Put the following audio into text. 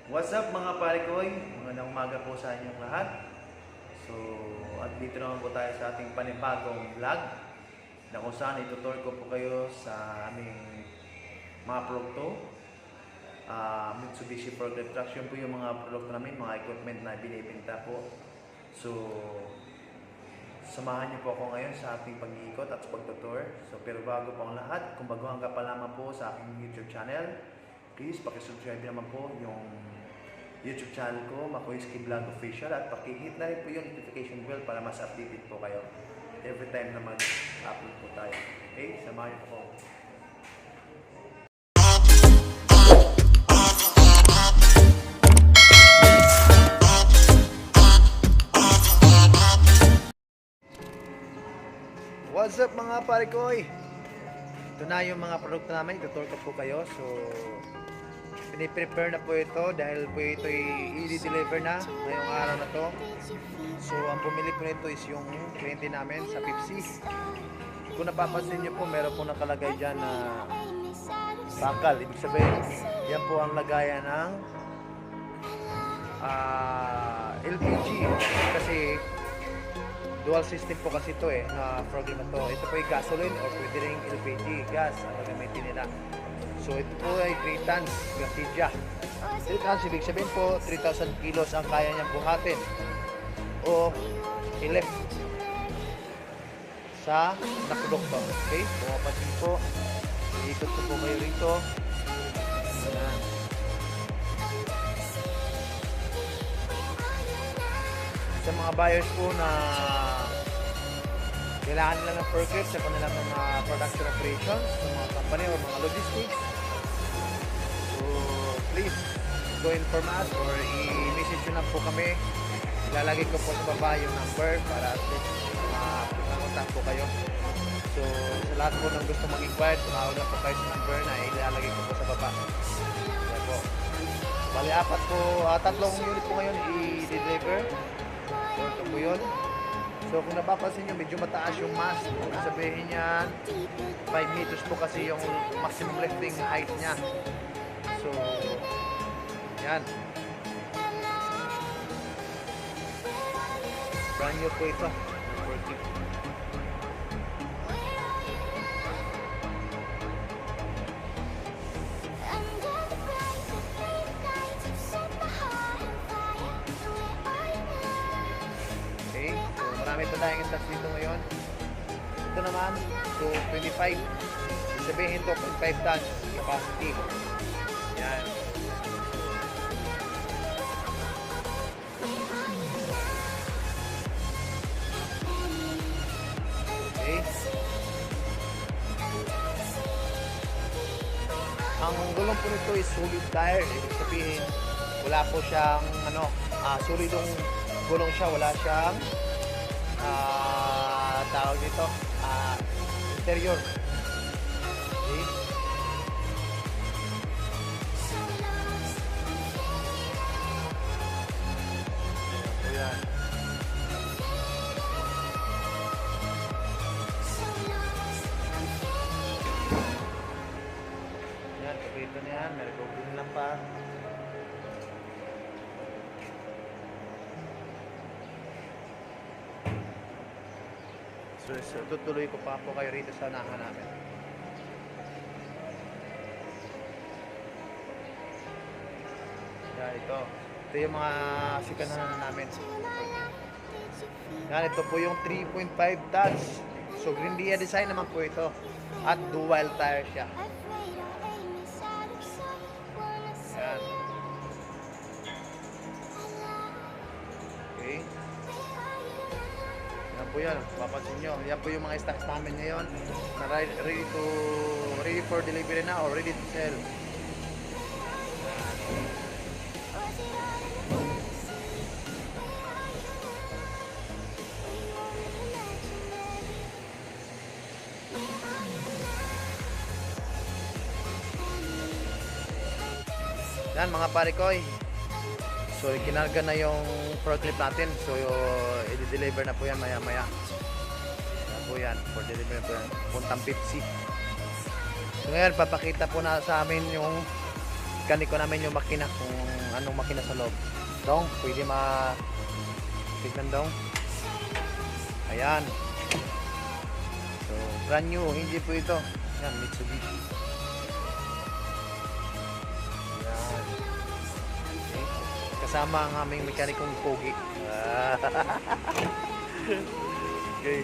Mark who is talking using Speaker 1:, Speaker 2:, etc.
Speaker 1: What's up mga parikoy? Magandang umaga po sa inyong lahat. So, at dito naman po tayo sa ating panibagong vlog na kung saan itutur ko po kayo sa aming mga produkto. Mitsubishi Forklift Trucks, yun po yung mga produkto namin, mga equipment na binibenta po. So, samahan niyo po ako ngayon sa ating pag-iikot at pagtutur. So, pero bago po ang lahat, kung baguhan ka pa lamang po sa aking YouTube channel, please pakisubscribe naman po yung YouTube channel ko, Makoyski Vlog Official, at pakihit na rin po yung notification bell para mas updated po kayo every time na mag-upload po tayo. Okay? Samahan niyo po. What's up mga parikoy? Ito na yung mga produkto namin, itutur ko po kayo. So, piniprepare na po ito dahil po ito i-deliver na ngayong araw na to. So, ang bumili po nito is yung kliyente namin sa Pepsi. Kung napapansin nyo po, meron po nakalagay dyan na bakal. Ibig sabihin, yan po ang lagayan ng LPG. Kasi dual system po kasi ito na program na to. Ito po ay gasoline or pwede rin LPG, gas ang gagamitin nila. So ito po ay 3 tons gasidya. 3 tons, ibig sabihin po 3,000 kilos ang kaya niyang buhatin o i-lift sa nakudokto. Okay, pumapasin po, iikot ko po kayo rito. Ayan. Sa mga buyers po na kailangan nila ng forklift sa kanilang mga production operations, sa mga company o mga logistics, so please go inform us or i-message nyo lang po kami. Ilalagay ko po sa baba yung number para at least makakontak po kayo. So sa lahat po ng gusto mag-inquire, tumawag lang po kayo sa number na ilalagay ko po sa baba. Kaya po, bali apat po, tatlong unit po ngayon i-deliver. So ito po yun. So kung napapansin nyo, medyo mataas yung mast. Kung sabihin niya 5 meters po kasi yung maximum lifting height niya. So yan, brand new po ito. Working. Okay, so marami pa tayong stocks dito ngayon. Ito naman, so 25. Sabihin to 0.5 tons capacity. Yan. Okay. Ang gulong po nito is solid tire. Ibig sabihin, wala po siyang solid yung gulong siya, wala siyang tawag dito interior. Okay. Ayan. Ayan, kapito na yan, may problem lang pa. So, tutuloy ko pa po kayo rito sa unahan namin. Yan, ito. Ito yung mga sikanahan namin. Yan, ito po yung 3.5 tons. So, Grindia design naman po ito. At dual tire siya. Yan. Okay. Yan po yan, papansin nyo. Yan po yung mga stocks namin ngayon na ready for delivery na or ready to sell. Yan mga parikoy. So kinarga na yung forklift natin. So i-deliver na po yan maya maya. Yan po yan. For deliver na po yan. Puntang Pepsi. So ngayon papakita po na sa amin yung kaniko namin yung makina kung anong makina sa loob. Dong, pwede tignan dong. Ayan. So, brand new, hindi po ito. Yan, Mitsubishi. Ayan. Okay. Kasama ang aming mekanikong pogi. Okay.